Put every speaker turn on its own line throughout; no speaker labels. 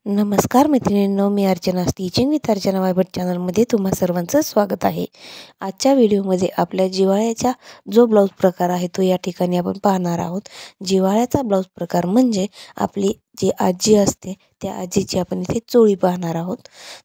नमस्कार मैत्रिणींनो, मी Archana stitching with Archana वायबट चॅनलमध्ये तुम्हा सर्वांचं स्वागत आहे। आजच्या व्हिडिओमध्ये आपल्या जिव्हाळ्याचा जो ब्लाऊज प्रकार आहे तो या ठिकाणी आपण पाहणार आहोत। जिव्हाळ्याचा ब्लाऊज प्रकार म्हणजे आपली जी आजी असते त्या आजीची आपण इथे चोळी पाहणार आहोत।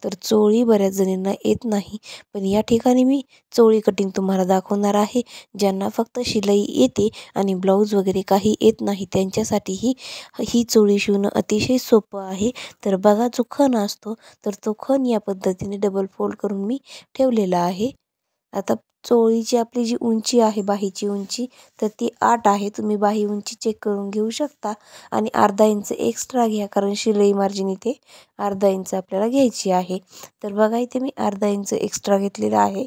तर चोळी बऱ्याच जणींना येत नाही, पण या ठिकाणी मी चोळी कटिंग तुम्हाला दाखवणार आहे। ज्यांना फक्त शिलाई येते आणि ब्लाऊज वगैरे काही येत नाही त्यांच्यासाठी ही चोळी शिवणं अतिशय सोपं आहे। तर बघा, जो खण असतो तर तो खण या पद्धतीने डबल फोल्ड करून मी ठेवलेला आहे। आता चोळीची आपली जी उंची आहे, बाहीची उंची, तर ती 8 आहे। तुम्ही बाही उंची चेक करून घेऊ शकता आणि अर्धा इंच एक्स्ट्रा घ्या, कारण शिलाई मार्जिन इथे अर्धा इंच आपल्याला घ्यायची आहे। तर बघा, इथे मी अर्धा इंच एक्स्ट्रा घेतलेला आहे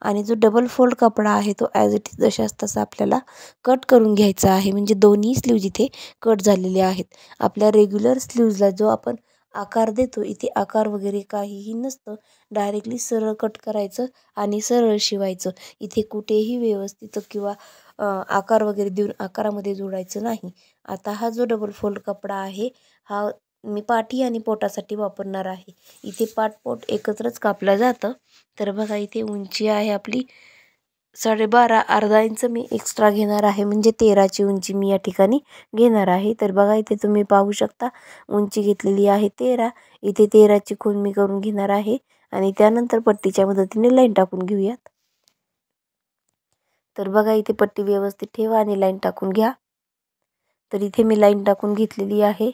आणि जो डबल फोल्ड कपडा आहे तो ॲज इट इज जशास तसा आपल्याला कट करून घ्यायचा आहे। म्हणजे दोन्ही स्लीव्ज इथे कट झालेले आहेत। आपल्या रेग्युलर स्लीव्जला जो आपण आकार देतो इथे आकार वगैरे काहीही नसतं, डायरेक्टली सरळ कट करायचं आणि सरळ शिवायचं। इथे कुठेही व्यवस्थित किंवा आकार वगैरे देऊन आकारामध्ये जोडायचं नाही। आता हा जो डबल फोल्ड कपडा आहे हा मी पाठी आणि पोटासाठी वापरणार आहे। इथे पाठ पोट एकत्रच कापलं जातं। तर बघा, इथे उंची आहे आपली 12.5, अर्धा इंच मी एक्स्ट्रा घेणार आहे, म्हणजे 13ची उंची मी या ठिकाणी घेणार आहे। तर बघा, इथे तुम्ही पाहू शकता उंची घेतलेली आहे 13। इथे 13ची खूण मी करून घेणार आहे आणि त्यानंतर पट्टीच्या मदतीने लाईन टाकून घेऊयात। तर बघा, इथे पट्टी व्यवस्थित ठेवा आणि लाईन टाकून घ्या। तर इथे मी लाईन टाकून घेतलेली आहे।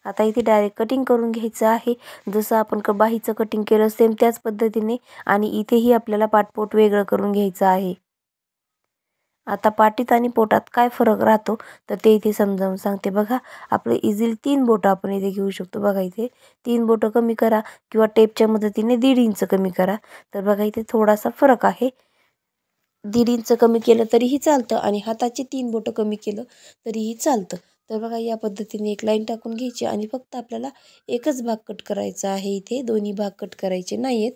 आता इथे डायरेक्ट कटिंग करून घ्यायचं आहे, जसं आपण बाहीचं कटिंग केलं सेम त्याच पद्धतीने। आणि इथेही आपल्याला पाठपोट वेगळं करून घ्यायचं आहे। आता पाठीत आणि पोटात काय फरक राहतो तर ते इथे समजावून सांगते। बघा, आपले इझिली 3 बोटं आपण इथे घेऊ शकतो। बघा, इथे 3 बोटं कमी करा किंवा टेपच्या मदतीने 1.5 इंच कमी करा। तर बघा, इथे थोडासा फरक आहे। 1.5 इंच कमी केलं तरीही चालतं आणि हाताची 3 बोटं कमी केलं तरीही चालतं। तर बघा, या पद्धतीने एक लाईन टाकून घ्यायची आणि फक्त आपल्याला एकच भाग कट करायचा आहे। इथे दोन्ही भाग कट करायचे नाहीत।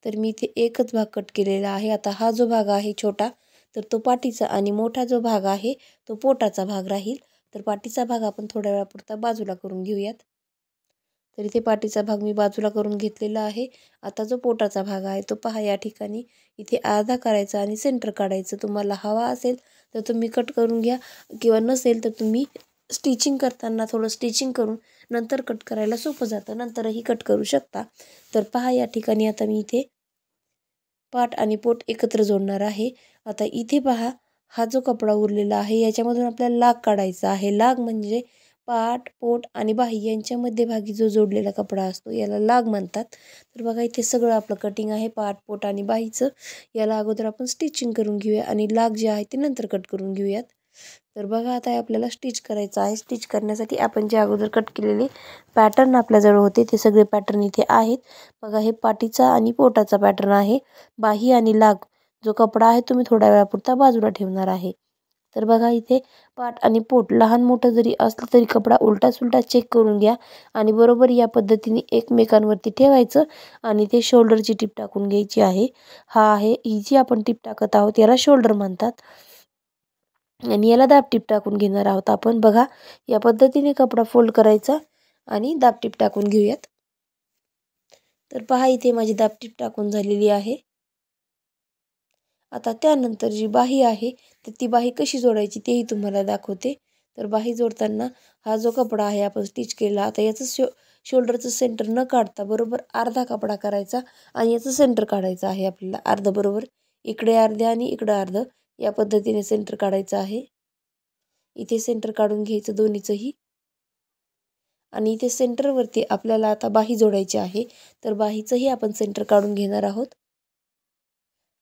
तर मी इथे एकच भाग कट केलेला आहे। आता हा जो भाग आहे छोटा तर तो पाठीचा आणि मोठा जो भाग आहे तो पोटाचा भाग राहील। तर पाठीचा भाग आपण थोड्या वेळापुरता बाजूला करून घेऊयात। तर इथे पाठीचा भाग मी बाजूला करून घेतलेला आहे। आता जो पोटाचा भाग आहे तो पहा, या ठिकाणी इथे अर्धा करायचा आणि सेंटर काढायचं। तुम्हाला हवा असेल तर तुम्ही कट करून घ्या, किंवा नसेल तर तुम्ही स्टिचिंग करताना थोडं स्टिचिंग करून नंतर कट करायला सोपं जातं, नंतरही कट करू शकता। तर पहा, या ठिकाणी आता मी इथे पाठ आणि पोट एकत्र जोडणार आहे। आता इथे पहा, हा जो कपडा उरलेला आहे याच्यामधून आपल्याला लाग काढायचा आहे। लाग म्हणजे पाठ, पोट आणि बाही यांच्या मध्यभागी जो जोडलेला कपडा असतो याला लाग म्हणतात। तर बघा, इथे सगळं आपलं कटिंग आहे पाठ, पोट आणि बाहीचं। याला अगोदर आपण स्टिचिंग करून घेऊया आणि लाग जे आहे ते नंतर कट करून घेऊयात। तर बघा, आता आपल्याला स्टिच करायचं आहे। स्टिच करण्यासाठी आपण जे अगोदर कट केलेले पॅटर्न आपल्याजवळ होते ते सगळे पॅटर्न इथे आहेत। बघा, हे पाठीचा आणि पोटाचा पॅटर्न आहे। बाही आणि लाग जो कपडा आहे तुम्ही थोड्या वेळापुरता बाजूला ठेवणार आहे। तर बघा, इथे पाठ आणि पोट लहान मोठं जरी असलं तरी कपडा उलटा सुलटा चेक करून घ्या आणि बरोबर या पद्धतीने एकमेकांवरती ठेवायचं आणि ते शोल्डरची टीप टाकून घ्यायची आहे। ही जी आपण टीप टाकत आहोत याला शोल्डर म्हणतात आणि याला दाब टीप टाकून घेणार आहोत आपण। बघा, या पद्धतीने कपडा फोल्ड करायचा आणि दाब टीप टाकून घेऊयात। तर पहा, इथे माझी दाब टीप टाकून झालेली आहे। आता त्यानंतर जी बाही आहे तर ती बाही कशी जोडायची तेही तुम्हाला दाखवते। तर बाही जोडताना हा जो कपडा आहे आपण स्टिच केला, आता याचं शोल्डरचं सेंटर न काढता बरोबर अर्धा कपडा करायचा आणि याचं सेंटर काढायचं आहे आपल्याला। अर्ध बरोबर इकडे अर्धे आणि इकडं अर्ध या पद्धतीने सेंटर काढायचं आहे। इथे सेंटर काढून घ्यायचं दोन्हीचंही आणि इथे सेंटरवरती आपल्याला आता बाही जोडायची आहे। तर बाहीचंही आपण सेंटर काढून घेणार आहोत।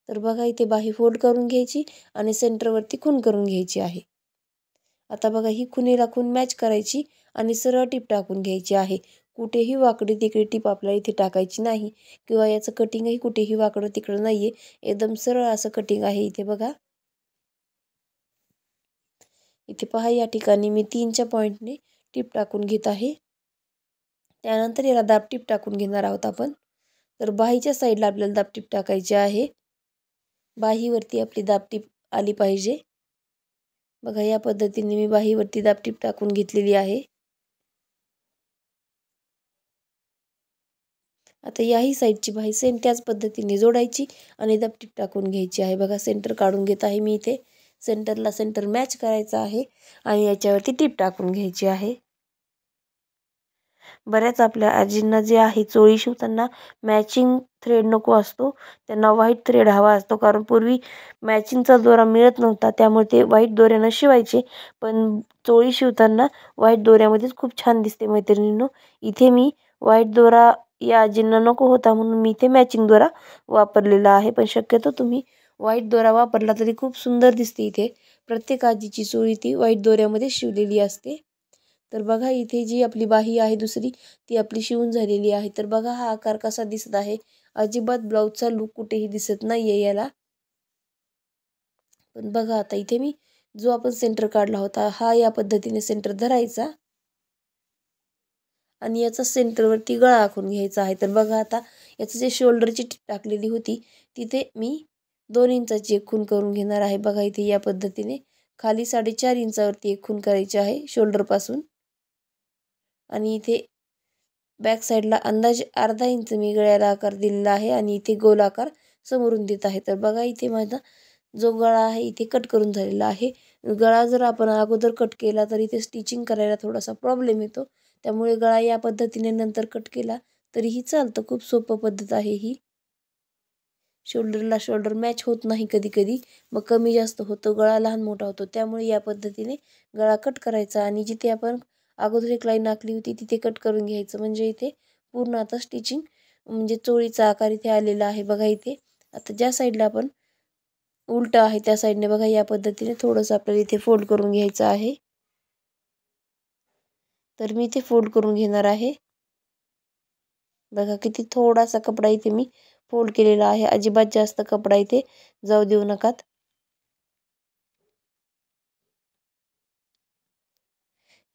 तर बघा, इथे बाही फोल्ड करून घ्यायची आणि सेंटरवरती खूण करून घ्यायची आहे। आता बघा, ही खुणीला खूण मॅच करायची आणि सरळ टीप टाकून घ्यायची आहे। कुठेही वाकडी तिकडे टीप आपल्याला इथे टाकायची नाही, किंवा याचं कटिंगही कुठेही वाकडं तिकडं नाहीये, एकदम सरळ असं कटिंग आहे। इथे बघा, इथे पहा, या ठिकाणी मी 3च्या पॉईंटने टीप टाकून घेत आहे। त्यानंतर याला दाब टीप टाकून घेणार आहोत आपण। तर बाहीच्या साईडला आपल्याला दाब टीप टाकायची आहे। बाहीवरती आपली दाब टीप आली पाहिजे। बघा, या पद्धतीने मी बाहीवरती दाब टीप टाकून घेतलेली आहे। आता याही साईडची बाही सेम त्याच पद्धतीने जोडायची आणि दपटीप टाकून घ्यायची आहे. बघा सेंटर काढून घेत आहे मी इथे. सेंटरला सेंटर मॅच करायचा आहे आणि याच्यावरती टिप टाकून घ्यायची आहे. बऱ्याच आपल्या आजींना जे आहे चोळी शिवताना मॅचिंग थ्रेड नको असतो, त्यांना व्हाईट थ्रेड हवा असतो. कारण पूर्वी मॅचिंगचा दोरा मिळत नव्हता, त्यामुळे ते व्हाईट दोऱ्यानं शिवायचे. पण चोळी शिवताना व्हाईट दोऱ्यामध्येच खूप छान दिसते मैत्रिणींनो. इथे मी व्हाईट दोरा या आजींना नको होता म्हणून मी इथे मॅचिंग दोरा वापरलेला आहे. पण शक्यतो तुम्ही व्हाईट दोरा वापरला तरी खूप सुंदर दिसते. इथे प्रत्येक आजीची चोळी ती व्हाईट दोऱ्यामध्ये शिवलेली असते. तर बघा इथे जी आपली बाही आहे दुसरी ती आपली शिवून झालेली आहे. तर बघा हा आकार कसा दिसत आहे. अजिबात ब्लाऊजचा लूक कुठेही दिसत नाहीये याला. पण बघा आता इथे मी जो आपण सेंटर काढला होता हा या पद्धतीने सेंटर धरायचा आणि याचा सेंटरवरती गळा आखून घ्यायचा आहे. तर बघा आता याचं जे शोल्डरची टीप टाकलेली होती तिथे मी 2 इंचाची एक खूण करून घेणार आहे. बघा इथे या पद्धतीने खाली 4.5 इंचावरती एक खूण करायची आहे शोल्डरपासून. आणि इथे बॅक साईडला अंदाजे अर्धा इंच मी गळ्याला आकार दिलेला आहे आणि इथे गोल आकार समोरून देत आहे. तर बघा इथे माझा जो गळा आहे इथे कट करून झालेला आहे. गळा जर आपण अगोदर कट केला तर इथे स्टिचिंग करायला थोडासा प्रॉब्लेम येतो. त्यामुळे गळा या पद्धतीने नंतर कट केला तरीही चालतं. खूप सोपं पद्धत आहे ही. शोल्डरला शोल्डर मॅच होत नाही कधी कधी, मग कमी जास्त होतो, गळा लहान मोठा होतो. त्यामुळे या पद्धतीने गळा कट करायचा आणि जिथे आपण अगोदर एक लाईन आखली होती तिथे कट करून घ्यायचं. म्हणजे इथे पूर्ण आता स्टिचिंग म्हणजे चोळीचा आकार इथे आलेला आहे. बघा इथे आता ज्या साईडला आपण उलट आहे त्या साईडने बघा या पद्धतीने थोडंसं आपल्याला इथे फोल्ड करून घ्यायचं आहे. तर मी इथे फोल्ड करून घेणार आहे. बघा किती थोडासा कपडा इथे मी फोल्ड केलेला आहे. अजिबात जास्त कपडा इथे जाऊ देऊ नकात.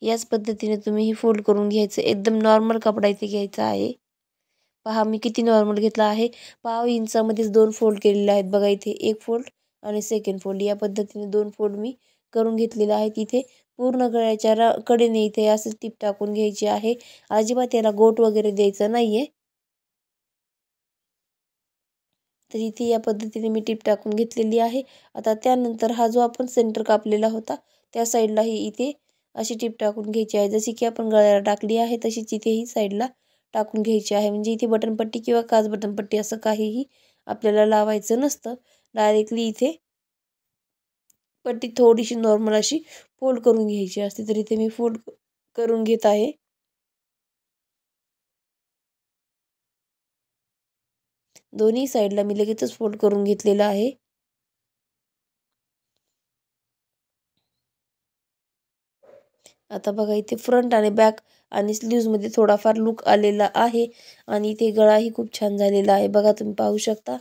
याच पद्धतीने तुम्ही ही फोल्ड करून घ्यायचं. एकदम नॉर्मल कपडा इथे घ्यायचा आहे. पहा मी किती नॉर्मल घेतला आहे. 1/2 इंचामध्येच 2 फोल्ड केलेले आहेत. बघा इथे एक फोल्ड आणि सेकंड फोल्ड या पद्धतीने 2 फोल्ड मी करून घेतलेला आहे. तिथे पूर्ण गळ्याच्या कडेने इथे असं टीप टाकून घ्यायची आहे. अजिबात याला गोट वगैरे द्यायचा नाहीये. तर इथे या पद्धतीने मी टीप टाकून घेतलेली आहे. आता त्यानंतर हा जो आपण सेंटर कापलेला होता त्या साईडलाही इथे अशी टीप टाकून घ्यायची आहे. जशी की आपण गळ्याला टाकली आहे तशीच इथेही साईडला टाकून घ्यायची आहे. म्हणजे इथे बटनपट्टी किंवा काच बटनपट्टी असं काहीही आपल्याला लावायचं नसतं. डायरेक्टली इथे पट्टी थोडीशी नॉर्मल अशी फोल्ड करून घ्यायची असते. तर इथे मी फोल्ड करून घेत आहे. दोन्ही साईडला मी लगेचच फोल्ड करून घेतलेला आहे. आता बघा इथे फ्रंट आणि बॅक आणि स्लीव्जमध्ये थोडाफार लुक आलेला आहे आणि इथे गळाही खूप छान झालेला आहे. बघा तुम्ही पाहू शकता.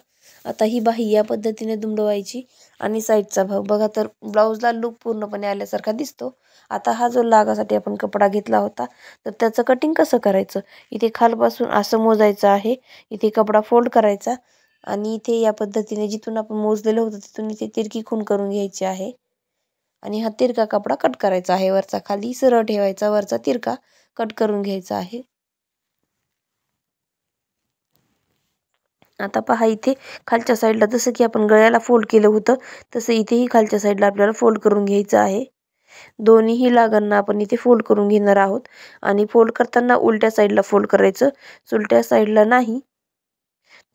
आता ही बाही या पद्धतीने दुमडवायची आणि साईडचा भाग बघा तर ब्लाऊजला लुक पूर्णपणे आल्यासारखा दिसतो. आता हा जो लागासाठी आपण कपडा घेतला होता तर त्याचं कटिंग कसं करायचं. इथे खालपासून असं मोजायचं आहे. इथे कपडा फोल्ड करायचा आणि इथे या पद्धतीने जिथून आपण मोजलेलं होतं तिथून इथे तिरकी खूण करून घ्यायची आहे. आणि हा तिरका कपडा कट करायचा आहे. वरचा खाली सरळ ठेवायचा, वरचा तिरका कट करून घ्यायचा आहे. आता पहा इथे खालच्या साईडला जसं की आपण गळ्याला फोल्ड केलं होतं तसं इथेही खालच्या साईडला आपल्याला फोल्ड करून घ्यायचं आहे. दोन्हीही लागांना आपण इथे फोल्ड करून घेणार आहोत आणि फोल्ड करताना उलट्या साईडला फोल्ड करायचं, उलट्या साईडला नाही.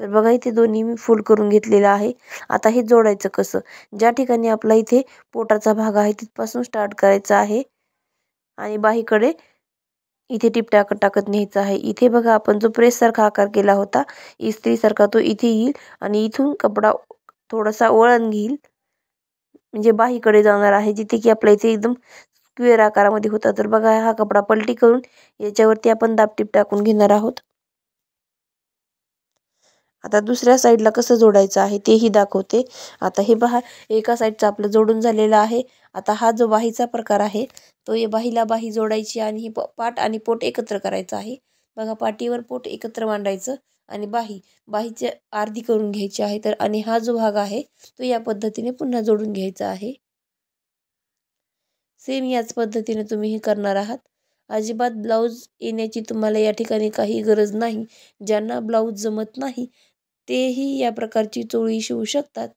तर बघा इथे दोन्ही मी फोल्ड करून घेतलेलं आहे. आता हे जोडायचं कसं. ज्या ठिकाणी आपला इथे पोटाचा भाग आहे तिथपासून स्टार्ट करायचा आहे आणि बाहीकडे इथे टीप टाकत टाकत न्यायचा आहे. इथे बघा आपण जो प्रेस सारखा आकार केला होता इस्त्री सारखा तो इथे येईल आणि इथून कपडा थोडासा वळण घेईल म्हणजे बाहीकडे जाणार आहे. जिथे की आपल्या इथे एकदम स्क्वेअर आकारामध्ये होता. तर बघा हा कपडा पलटी करून याच्यावरती आपण दाबटीप टाकून घेणार आहोत. आता दुसऱ्या साईडला कसं जोडायचं आहे तेही दाखवते. आता हे पहा एका साईडचं आपलं जोडून झालेलं आहे. आता हा जो बाहीचा प्रकार आहे तो या बाहीला बाही जोडायची आणि ही पाठ आणि पोट एकत्र करायचं आहे. बघा पाठीवर पोट एकत्र मांडायचं आणि बाहीची अर्धी करून घ्यायची आहे. तर आणि हा जो भाग आहे तो या पद्धतीने पुन्हा जोडून घ्यायचा आहे. सेम याच पद्धतीने तुम्ही हे करणार आहात. अजिबात ब्लाऊज येण्याची तुम्हाला या ठिकाणी काही गरज नाही. ज्यांना ब्लाऊज जमत नाही तेही या प्रकारची चोळी शिवू शकतात.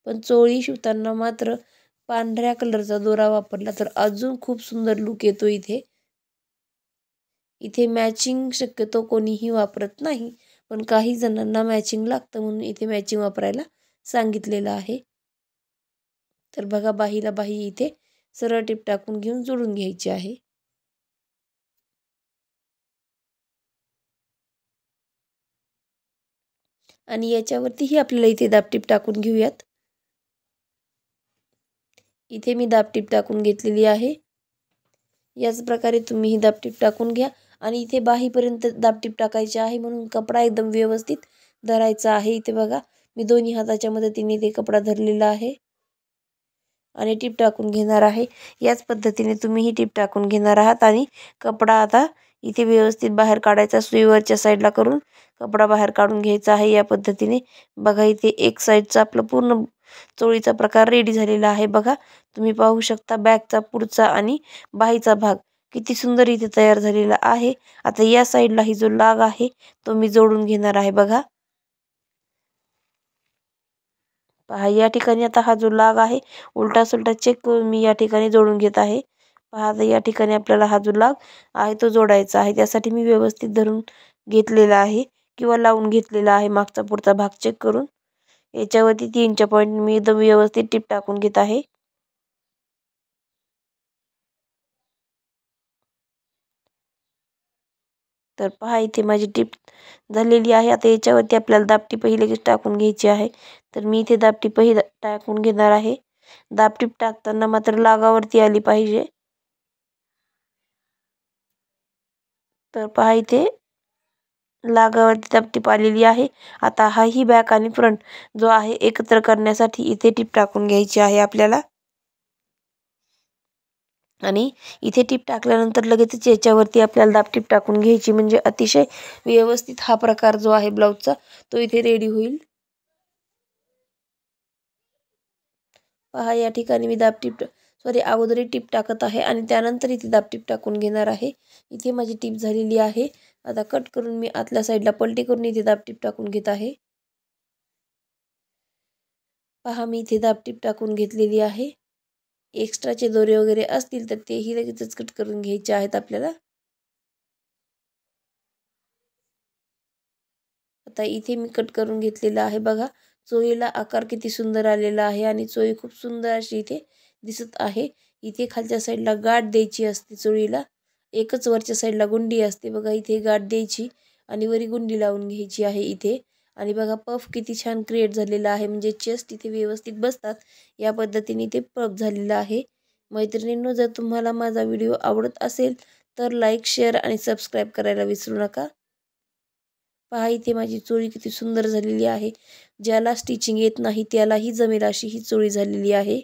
पण चोळी शिवताना मात्र पांढऱ्या कलरचा दोरा वापरला तर अजून खूप सुंदर लुक येतो इथे. इथे मॅचिंग शक्यतो कोणीही वापरत नाही, पण काही जणांना मॅचिंग लागतं म्हणून इथे मॅचिंग वापरायला सांगितलेलं आहे. तर बघा बाहीला बाही इथे सरळ टीप टाकून घेऊन जोडून घ्यायची आहे. आणि याच्यावरतीही आपल्याला इथे दाबटीप टाकून घेऊयात. इथे मी दाबटीप टाकून घेतलेली आहे. याच प्रकारे तुम्ही ही दाबटीप टाकून घ्या आणि इथे बाहीपर्यंत दाबटीप टाकायची आहे म्हणून कपडा एकदम व्यवस्थित धरायचा आहे. इथे बघा मी दोन्ही हाताच्या मदतीने ते कपडा धरलेला आहे आणि टीप टाकून घेणार आहे. याच पद्धतीने तुम्ही ही टीप टाकून घेणार आहात आणि कपडा आता इथे व्यवस्थित बाहेर काढायचा. सुईवरच्या साईडला करून कपडा बाहेर काढून घ्यायचा आहे. या पद्धतीने बघा इथे एक साईडचा आपला पूर्ण चोळीचा प्रकार रेडी झालेला आहे. बघा तुम्ही पाहू शकता बॅकचा पुढचा आणि बाहीचा भाग किती सुंदर इथे तयार झालेला आहे. आता या साईडला ही जो लाग आहे तो मी जोडून घेणार आहे. बघा पहा या ठिकाणी आता हा जो लाग आहे उलटा सुलटा चेक करून मी या ठिकाणी जोडून घेत आहे. पहा आता या ठिकाणी आपल्याला हा जो लाग आहे तो जोडायचा आहे. त्यासाठी मी व्यवस्थित धरून घेतलेला आहे किंवा लावून घेतलेला आहे मागचा पुढचा भाग चेक करून. याच्यावरती 3च्या पॉईंट मी एकदम व्यवस्थित टीप टाकून घेत आहे. तर पहा इथे माझी टीप झालेली आहे. आता याच्यावरती आपल्याला दाबटीपही लगेच टाकून घ्यायची आहे. तर मी इथे दाबटीपही टाकून घेणार आहे. दाबटीप टाकताना मात्र लागावरती आली पाहिजे. तर पहा इथे लागावरती दाबटीप आलेली आहे. आता हा ही बॅक आणि फ्रंट जो आहे एकत्र करण्यासाठी इथे टीप टाकून घ्यायची आहे आपल्याला. आणि इथे टीप टाकल्यानंतर लगेचच याच्यावरती आपल्याला दाबटीप टाकून घ्यायची म्हणजे अतिशय व्यवस्थित हा प्रकार जो आहे ब्लाऊजचा तो इथे रेडी होईल. पहा या ठिकाणी मी अगोदर टीप टाकत आहे आणि त्यानंतर इथे दाबटीप टाकून घेणार आहे. इथे माझी टीप झालेली आहे. आता कट करून मी आतल्या साईडला पलटी करून इथे दाबटीप टाकून घेत आहे. पहा मी इथे दाबटीप टाकून घेतलेली आहे. एक्स्ट्राचे दोरे वगैरे असतील तर तेही लगेचच कट करून घ्यायचे आहेत आपल्याला. आता इथे मी कट करून घेतलेला आहे. बघा चोळीला आकार किती सुंदर आलेला आहे आणि चोळी खूप सुंदर अशी इथे दिसत आहे. इथे खालच्या साईडला गाठ द्यायची असते चोळीला. एकच वरच्या साईडला गुंडी असते. बघा इथे गाठ द्यायची आणि वरी गुंडी लावून घ्यायची आहे इथे. आणि बघा पफ किती छान क्रिएट झालेला आहे म्हणजे चेस्ट इथे व्यवस्थित बसतात या पद्धतीने इथे पफ झालेला आहे. मैत्रिणींनो जर तुम्हाला माझा व्हिडिओ आवडत असेल तर लाईक शेअर आणि सबस्क्राईब करायला विसरू नका. पहा इथे माझी चोळी किती सुंदर झालेली आहे. ज्याला स्टिचिंग येत नाही त्यालाही जमेल अशी ही चोळी झालेली आहे.